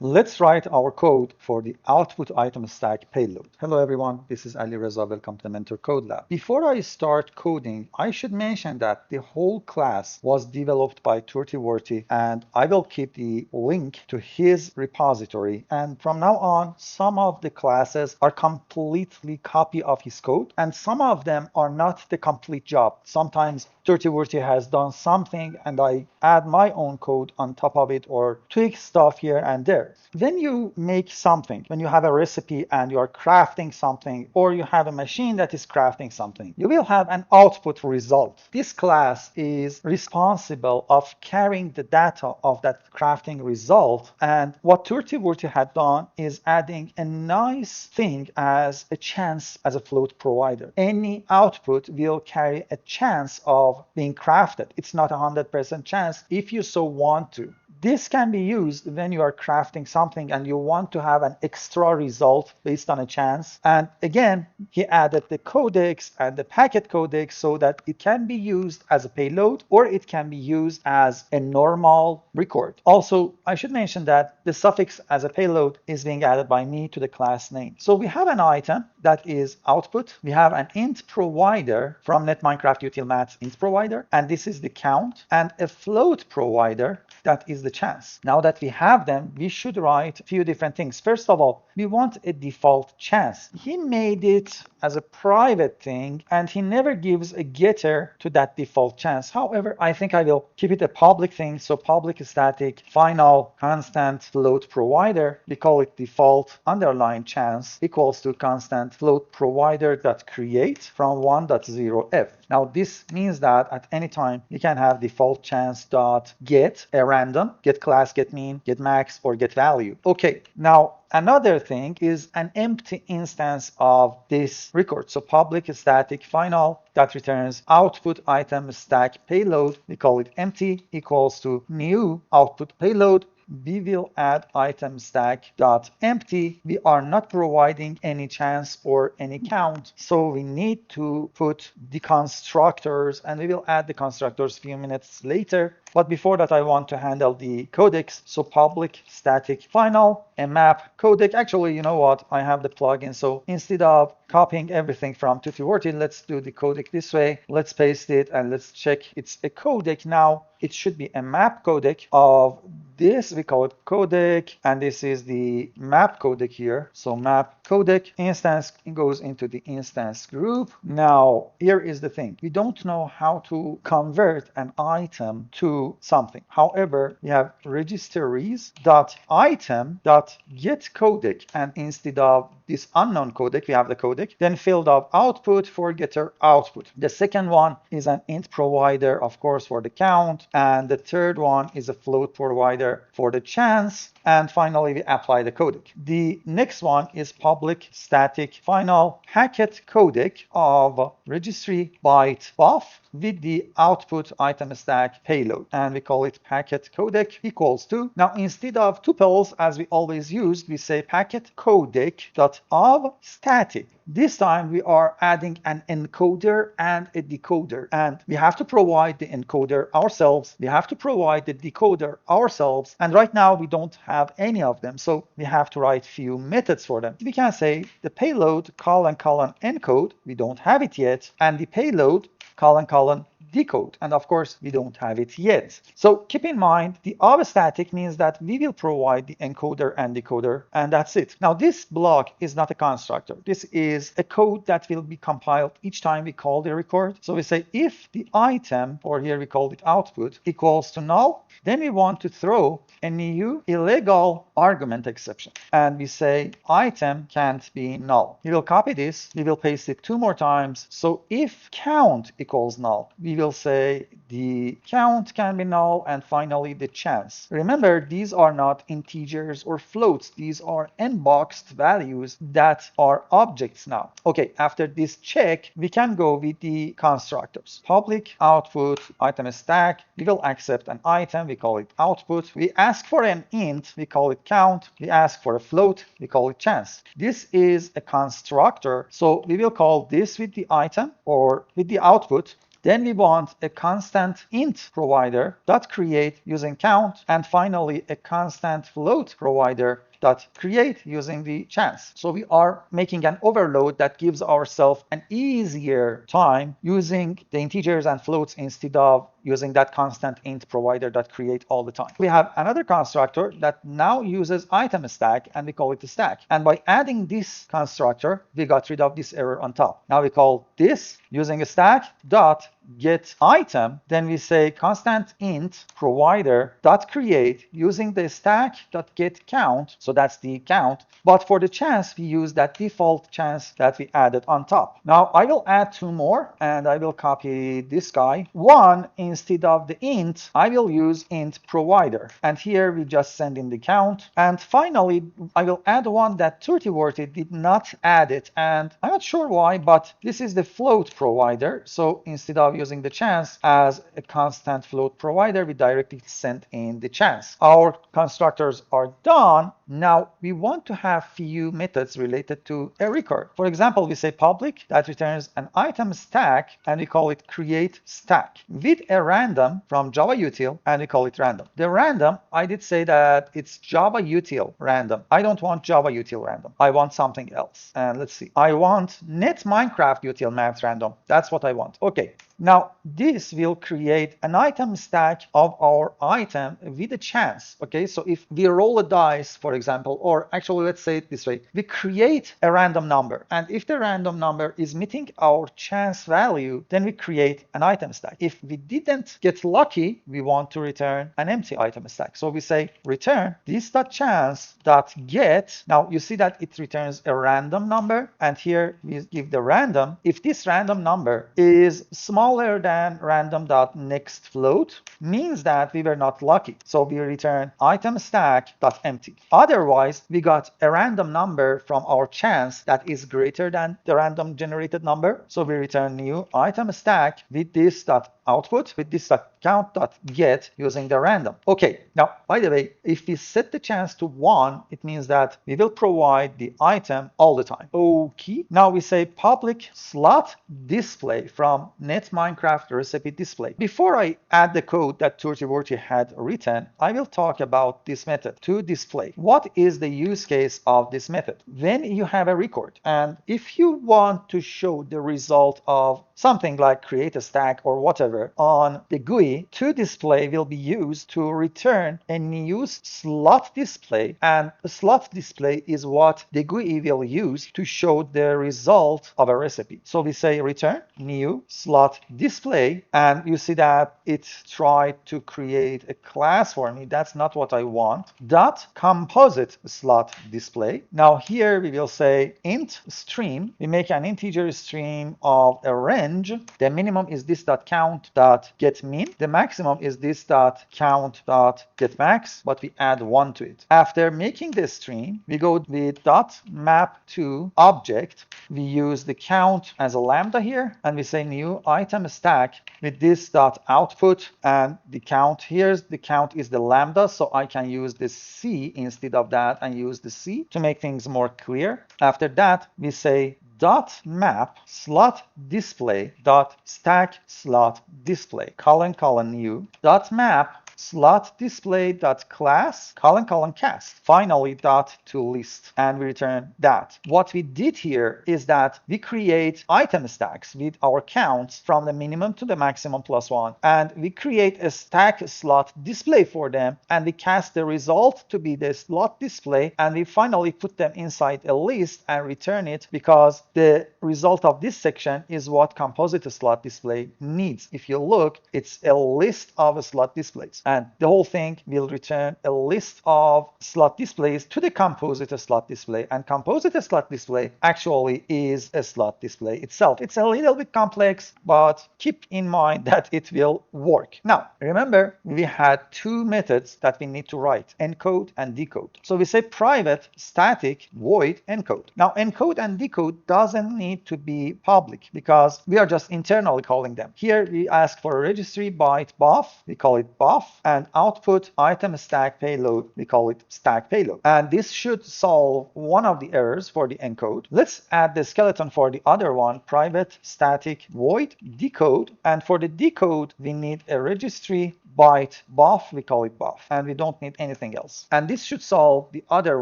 Let's write our code for the output item stack payload. Hello everyone, this is Ali Reza. Welcome to the Mentor Code Lab. Before I start coding, I should mention that the whole class was developed by Turtiworti, and I will keep the link to his repository. And from now on, some of the classes are completely copy of his code, and some of them are not the complete job. Sometimes Turtiworti has done something and I add my own code on top of it or tweak stuff here and there. When you make something, when you have a recipe and you are crafting something, or you have a machine that is crafting something, you will have an output result. This class is responsible of carrying the data of that crafting result. And what Turtiworti had done is adding a nice thing as a chance as a float provider. Any output will carry a chance of being crafted. It's not a 100% chance if you so want to. This can be used when you are crafting something and you want to have an extra result based on a chance. And again, he added the codecs and the packet codecs so that it can be used as a payload or it can be used as a normal record. Also, I should mention that the suffix as a payload is being added by me to the class name. So we have an item that is output. We have an int provider from NetMinecraft int provider, and this is the count, and a float provider that is the chance. Now that we have them, we should write a few different things. First of all, we want a default chance. He made it as a private thing and he never gives a getter to that default chance. However, I think I will keep it a public thing. So public static final constant float provider, we call it default underline chance equals to constant float provider dot create from 1.0f. Now this means that at any time you can have default chance dot get a random, get class, get mean, get max, or get value. Okay, now another thing is an empty instance of this record. So public static final that returns output item stack payload, we call it empty, equals to new output payload. We will add item stack dot empty. We are not providing any chance or any count, so we need to put the constructors, and we will add the constructors a few minutes later. But before that, I want to handle the codecs. So public static final, a map codec. Actually, you know what? I have the plugin. So instead of copying everything from Turtiworti, let's do the codec this way. Let's paste it and let's check it's a codec now. It should be a map codec of this. We call it codec, and this is the map codec here. So map codec instance goes into the instance group. Now, here is the thing. We don't know how to convert an item to something. However, we have registries dot item dot get codec, and instead of this unknown codec, we have the codec, then field of output for getter output. The second one is an int provider, of course, for the count, and the third one is a float provider for the chance. And finally, we apply the codec. The next one is public static final packet codec of registry byte buff with the output item stack payload. And we call it packet codec equals to. Now, instead of tuples, as we always used, we say packet codec dot of static. This time we are adding an encoder and a decoder, and we have to provide the encoder ourselves. We have to provide the decoder ourselves, and right now we don't have any of them, so we have to write few methods for them. We can say the payload colon encode, we don't have it yet, and the payload colon decode, and of course we don't have it yet. So keep in mind the of static means that we will provide the encoder and decoder, and that's it. Now this block is not a constructor. This is a code that will be compiled each time we call the record. So we say if the item, or here we call it output, equals to null, then we want to throw a new illegal argument exception, and we say item can't be null. We will copy this, we will paste it 2 more times. So if count equals null, we will say the count can be null, and finally the chance. Remember, these are not integers or floats. These are n-boxed values that are objects now. Okay, after this check, we can go with the constructors. Public output item stack, we will accept an item, we call it output. We ask for an int, we call it count. We ask for a float, we call it chance. This is a constructor, so we will call this with the item or with the output. Then we want a constant int provider dot create using count, and finally a constant float provider dot create using the chance. So we are making an overload that gives ourselves an easier time using the integers and floats instead of using that constant int provider dot create all the time. We have another constructor that now uses item stack, and we call it the stack. And by adding this constructor, we got rid of this error on top. Now we call this using a stack dot get item. Then we say constant int provider dot create using the stack dot get count. So that's the count. But for the chance, we use that default chance that we added on top. Now I will add two more, and I will copy this guy. One, instead of the int, I will use int provider. And here we just send in the count. And finally, I will add one that Turtiworthy did not add it. And I'm not sure why, but this is the float provider. So instead of using the chance as a constant float provider, we directly send in the chance. Our constructors are done. Now we want to have few methods related to a record. For example, we say public that returns an item stack, and we call it create stack with a random from Java util, and we call it random. The random, I did say that it's Java util random. I don't want Java util random. I want something else. And let's see. I want net Minecraft util math random. That's what I want. Okay. Now, this will create an item stack of our item with a chance. Okay, so if we roll a dice, for example, or actually let's say it this way, we create a random number. And if the random number is meeting our chance value, then we create an item stack. If we didn't get lucky, we want to return an empty item stack. So we say return this.chance.get. Now you see that it returns a random number, and here we give the random. If this random number is smaller than random.nextFloat, means that we were not lucky. So we return item stack.empty. Otherwise, we got a random number from our chance that is greater than the random generated number. So we return new item stack with this.output, with this.count.get using the random. Okay, now, by the way, if we set the chance to 1, it means that we will provide the item all the time. Okay, now we say public slot display from net Minecraft recipe display. Before I add the code that Turtiworthy had written, I will talk about this method to display. What is the use case of this method? When you have a record, and if you want to show the result of something like create a stack or whatever on the GUI, toDisplay will be used to return a new slot display, and a slot display is what the GUI will use to show the result of a recipe. So we say return new slot display, and you see that it tried to create a class for me. That's not what I want. Dot composite slot display. Now here we will say int stream. We make an integer stream of a range. The minimum is this dot count dot get min. The maximum is this dot count dot get max, but we add 1 to it. After making the stream, we go with dot map to object. We use the count as a lambda here, and we say new item stack with this dot output, and the count here, the count is the lambda, so I can use the C instead of that and use the C to make things more clear. After that, we say dot map slot display dot stack slot display colon new dot map slot display dot class colon cast, finally dot to list, and we return that. What we did here is that we create item stacks with our counts from the minimum to the maximum plus 1, and we create a stack slot display for them, and we cast the result to be the slot display, and we finally put them inside a list and return it, because the result of this section is what composite slot display needs. If you look, it's a list of slot displays, and the whole thing will return a list of slot displays to the composite slot display, and composite slot display actually is a slot display itself. It's a little bit complex, but keep in mind that it will work. Now, remember, we had two methods that we need to write, encode and decode. So we say private static void encode. Now, encode and decode doesn't need to be public because we are just internally calling them. Here we ask for a registry byte buff. We call it buff. and output item stack payload, we call it stack payload. And this should solve one of the errors for the encode. Let's add the skeleton for the other one, private static void decode. And for the decode, we need a registry byte buff, we call it buff, and we don't need anything else. And this should solve the other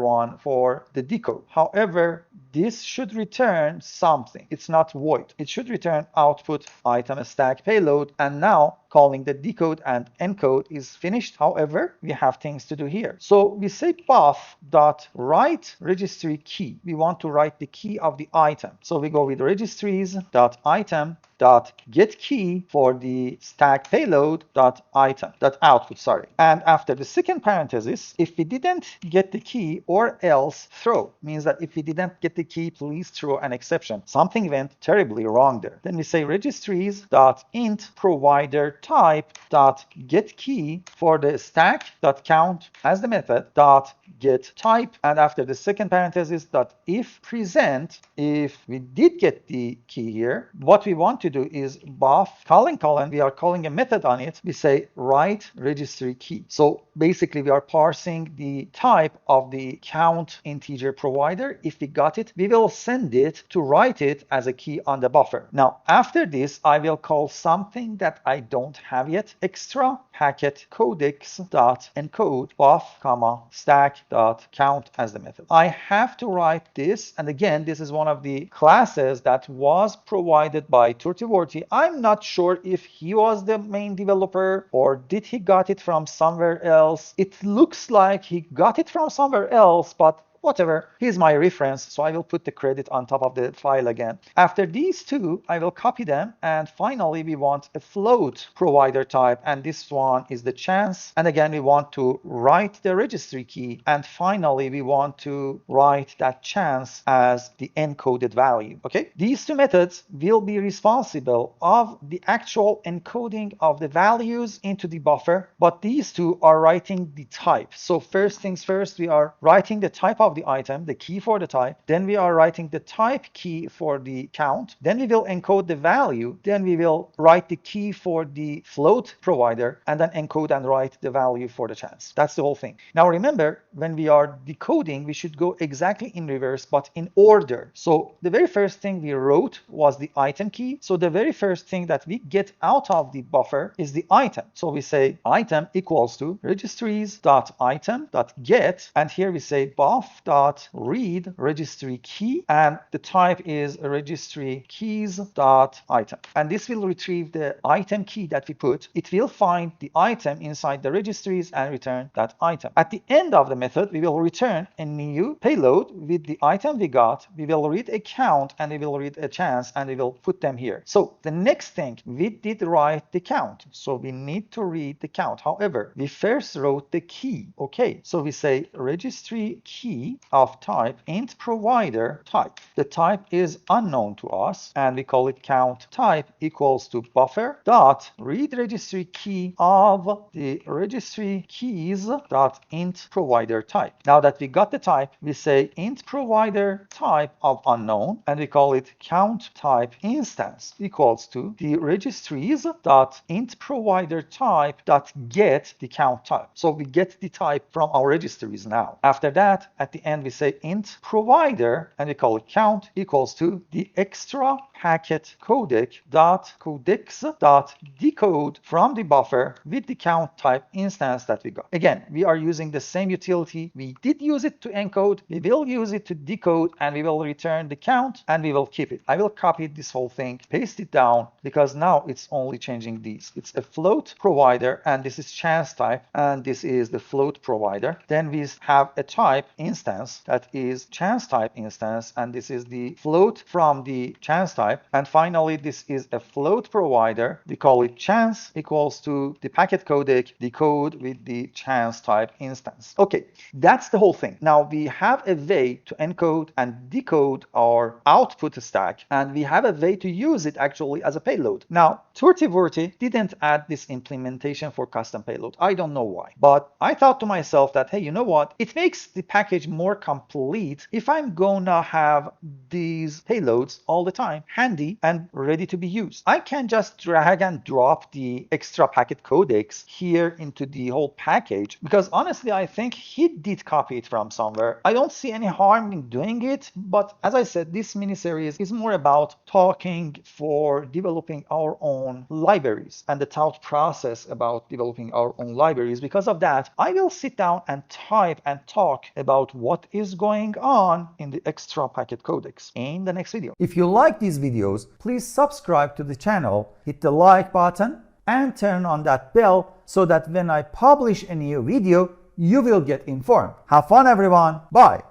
one for the decode. However, this should return something. It's not void. It should return output item stack payload. And now calling the decode and encode is finished. However, we have things to do here. So we say buff dot write registry key. We want to write the key of the item. So we go with registries dot item dot get key for the stack payload dot item dot output, sorry. And after the second parenthesis, if we didn't get the key or else throw, means that if we didn't get the key, please throw an exception. Something went terribly wrong there. Then we say registries dot int provider type dot get key for the stack dot count as the method dot get type, and after the second parenthesis dot if present, if we did get the key here, what we want to do is buff colon, we are calling a method on it, we say write registry key. So basically we are parsing the type of the count integer provider. If we got it, we will send it to write it as a key on the buffer. Now after this, I will call something that I don't have yet, extra packet codex dot encode buff comma stack dot count as the method. I have to write this, and again, this is one of the classes that was provided by Turtivorti. I'm not sure if he was the main developer or did he got it from somewhere else. It looks like he got it from somewhere else, but whatever, here's my reference, so I will put the credit on top of the file again. After these two, I will copy them, and finally we want a float provider type, and this one is the chance, and again we want to write the registry key, and finally we want to write that chance as the encoded value. Okay, these two methods will be responsible of the actual encoding of the values into the buffer, but these two are writing the type. So first things first, we are writing the type of the item, the key for the type, then we are writing the type key for the count, then we will encode the value, then we will write the key for the float provider, and then encode and write the value for the chance. That's the whole thing. Now remember, when we are decoding, we should go exactly in reverse, but in order. So the very first thing we wrote was the item key. So the very first thing that we get out of the buffer is the item. So we say item equals to registries.item.get, and here we say buff dot read registry key, and the type is registry keys dot item, and this will retrieve the item key that we put. It will find the item inside the registries and return that item. At the end of the method, we will return a new payload with the item we got. We will read a count and we will read a chance, and we will put them here. So the next thing, we did write the count, so we need to read the count. However, we first wrote the key. Okay, so we say registry key of type int provider type. The type is unknown to us, and we call it count type equals to buffer dot read registry key of the registry keys dot int provider type. Now that we got the type, we say int provider type of unknown, and we call it count type instance equals to the registries dot int provider type dot get the count type. So we get the type from our registries now. After that, at the end we say int provider, and we call it count equals to the extra packet codex dot decode from the buffer with the count type instance that we got. Again, we are using the same utility. We did use it to encode, we will use it to decode, and we will return the count, and we will keep it. I will copy this whole thing, paste it down, because now it's only changing these. It's a float provider, and this is chance type, and this is the float provider. Then we have a type instance that is chance type instance, and this is the float from the chance type. And finally, this is a float provider. We call it chance equals to the packet codec decode with the chance type instance. Okay, that's the whole thing. Now we have a way to encode and decode our output stack, and we have a way to use it actually as a payload. Now, Turtivorti didn't add this implementation for custom payload. I don't know why, but I thought to myself that, hey, you know what? It makes the package more complete if I'm gonna have these payloads all the time handy and ready to be used. I can just drag and drop the extra packet codecs here into the whole package, because honestly I think he did copy it from somewhere. I don't see any harm in doing it, but as I said, this mini-series is more about talking for developing our own libraries and the thought process about developing our own libraries. Because of that, I will sit down and type and talk about what is going on in the extra packet codecs in the next video. If you like these videos, please subscribe to the channel, hit the like button, and turn on that bell so that when I publish a new video, you will get informed. Have fun, everyone. Bye.